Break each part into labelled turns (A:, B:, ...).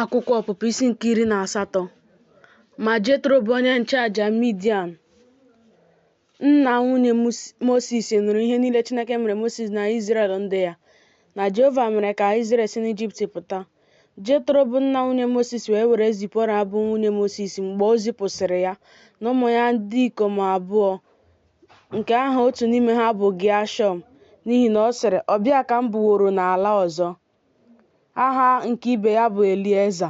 A: Akwụkwọ Ọpụpụ isi nke 18. Ma Jetro bụ onye nchụaja Midian, nna nwunye Mosis, nụrụ ihe niile Chineke mere Mosis na Izrel ndị ya, na Jehova mere ka Izrel si n'Ijipt pụta. Jetro bụ nna nwunye Mosis wee were Zipọra bụ nwunye Mosis mgbe o zipụsịrị ya na ụmụ ya ndị ikom abụọ, nke aha otu n'ime ha bụ Geshọm, n'ihi na ọ sịrị, "Ọbịa ka m buworo n'ala ọzọ." Aha nke ibe ya bụ Elieza,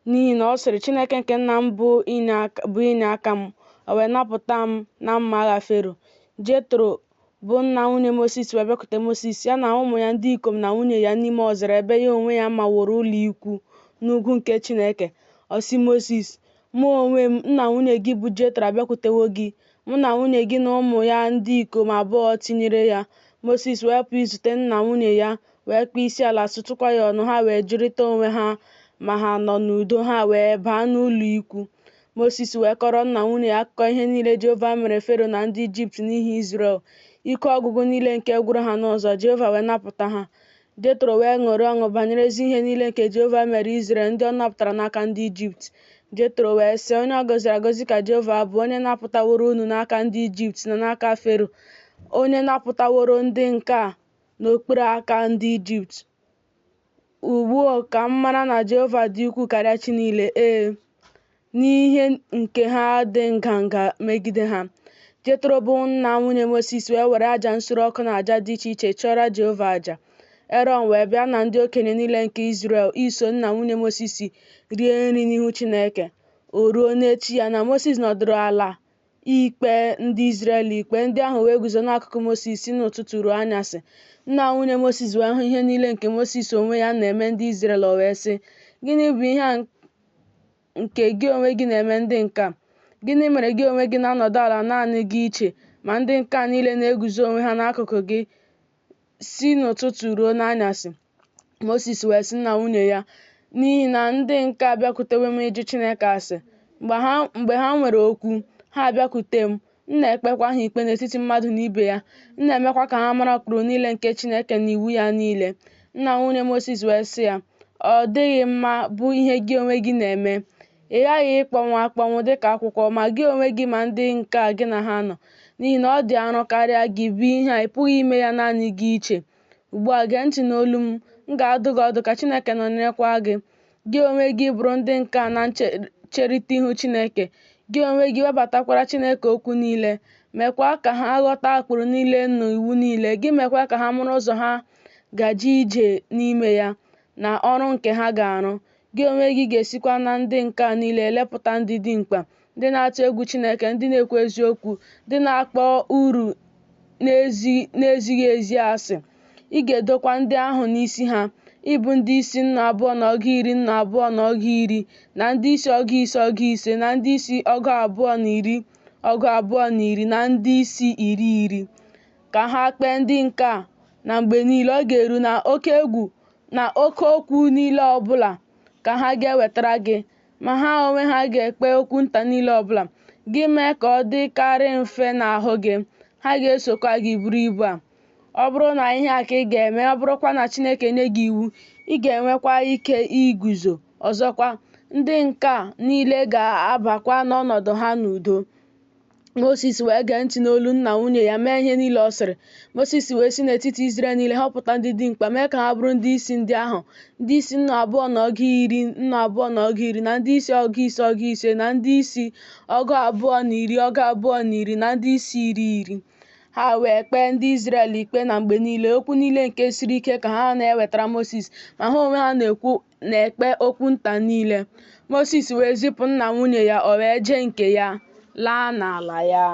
A: n'ihi na ọ sịrị, "Chineke nke nna m bụ inye aka m, o wee napụta m na mma agha Fero." Jetro bụ nna nwunye Mosis wee bịakwute Mosis, ya na ụmụ ya ndị ikom na nwunye ya n'ime ọzara ebe ya onwe ya maworo ụlọ ikwu n'ugwu nke Chineke. Ọ sị Mosis, "Mụ onwe m, nna nwunye gị bụ Jetro, abịakwutewo gị, mụ na nwunye gị na ụmụ ya ndị ikom abụọ." Tinyere ya, Mosis wee pụọ izute nna nwunye ya, wee kpee isi ala sụtụkwa ya ọnụ. Ha wee jụrịta onwe ha ma ha nọ n'udo, ha wee baa n'ụlọ ikwu. Mosis wee kọrọ nna nwunye ya akụkọ ihe niile Jehova mere Fero na ndị Ijipt n'ihi Izrel, ike ọgụgụ niile nke gwụrụ ha n'ụzọ, Jehova wee napụta ha. Jetro wee ṅụrịa ọṅụ banyere ezi ihe niile nke Jehova mere Izrel ndị ọ napụtara n'aka ndị Ijipt. Jetro wee sị, "Onye ọ gọziri agọzi ka Jehova bụ, onye napụtaworo unu n'aka ndị Ijipt na n'aka Fero, onye napụtaworo ndị nke a n'okpuru aka ndị Ijipt. Ugbu a ka m mara na Jehova dị ukwuu karịa chi niile, n'ihe nke ha dị nganga megide ha." Jetro bụ nna nwunye Mosis wee were aja nsure ọkụ na aja dị iche iche chọrọ Jehova aja. Erọn wee bịa na ndị okenye niile nke Izrel iso nna nwunye Mosis rie nri n'ihu Chineke. O ruo n'echi ya na Mosis nọdụrụ ala ikpe ndị Izrel ikpe, ndị ahụ wee guzo n'akụkụ Mosis si n'ụtụtụ ruo anyasị. Nna nwunye Mosis wee hụ ihe niile nke Mosis onwe ya na-eme ndị Izrel, o wee sị, "Gịnị bụ ihe a nke gị onwe gị na-eme ndị nke a? Gịnị mere gị onwe gị na-anọdụ ala naanị gị iche, ma ndị nke a niile na-eguzo onwe ha n'akụkụ gị si n'ụtụtụ ruo n'anyasị?" Mosis wee sị nna nwunye ya, "N'ihi na ndị nke a bịakwutewe m ịjụ Chineke ase. Mgbe ha nwere okwu, ha abịakwute m. M na-ekpekwa ha ikpe n'etiti mmadụ na ibe ya. M na-emekwa ka ha mara ụkpụrụ niile nke Chineke na iwu ya niile." Nna nwunye Mosis wee sị ya, "Ọ dịghị mma bụ ihe gị onwe gị na-eme. Ị ghaghị ịkpọnwụ dịka akwụkwọ, ma gị onwe gị ma ndị nke a gị na ha nọ, n'ihi na ọ dị arọ karịa gị bụ ihe a, ị pụghị ime ya naanị gị iche. Ugbu a gee ntị n'olu m ga-adụ gị ọdụ ka Chineke nọnyerekwa gị. Gị onwe gị bụrụ ndị nke a na ncherịta ihu Chineke. Gị onwe gị webatakwara Chineke okwu niile, mekwa ka ha ghọta ụkpụrụ niile na iwu niile. Gị mekwa ka ha mara ụzọ ha gaje ije n'ime ya, na ọrụ nke ha ga-arụ. Gị onwe gị ga-esikwa na ndị nke a niile lepụta ndị dimkpa, ndị na-atụ egwu Chineke, ndị na-ekwu eziokwu, ndị na-akpọ uru na-ezighị ezi asị. Ị ga-edokwa ndị ahụ n'isi ha, ịbụ ndị isi nnu abụọ na ọgụ iri, nnu abụọ na ọgụ iri, na ndị isi ọgụ ise, ọgụ ise, na ndị isi ọgụ abụọ na iri, ọgụ abụọ na iri, na ndị isi iri iri. Ka ha kpee ndị nke a na mgbe niile ọ ga-eru na oke egwu na oke okwu niile ọbụla ka ha ga-ewetara gị, ma ha onwe ha ga-ekpe okwu nta niile ọbụla. Gị mee ka ọ dịkarị mfe n'ahụ gị. Ha ga-esokwa gị buru ibu a. Ọ bụrụ na ihe a ka ị ga-eme, ọ bụrụkwa na Chineke nye gị iwu, ị ga-enwekwa ike iguzo. Ọzọkwa, ndị nke a niile ga-abakwa n'ọnọdụ ha n'udo." Mosis wee gee ntị n'olu nna nwunye ya, mee ihe niile ọ sịrị. Mosis wee si n'etiti Izrel niile họpụta ndị dimkpa, mee ka ha bụrụ ndị isi ndị ahụ, ndị isi nnu abụọ na ọgụ iri, nnu abụọ na ọgụ iri, na ndị isi ọgụ ise, ọgụ ise, na ndị isi ọgụ abụọ na iri, ọgụ abụọ na iri, na ndị isi iri iri. Ha wee kpee ndị Izrel ikpe na mgbe niile okwu niile nke siri ike ka ha na-ewetara Mosis, ma ha onwe ha na-ekpe okwu nta niile. Mosis wee zipụ nna nwunye ya, o wee jee nke ya, laa n'ala ya.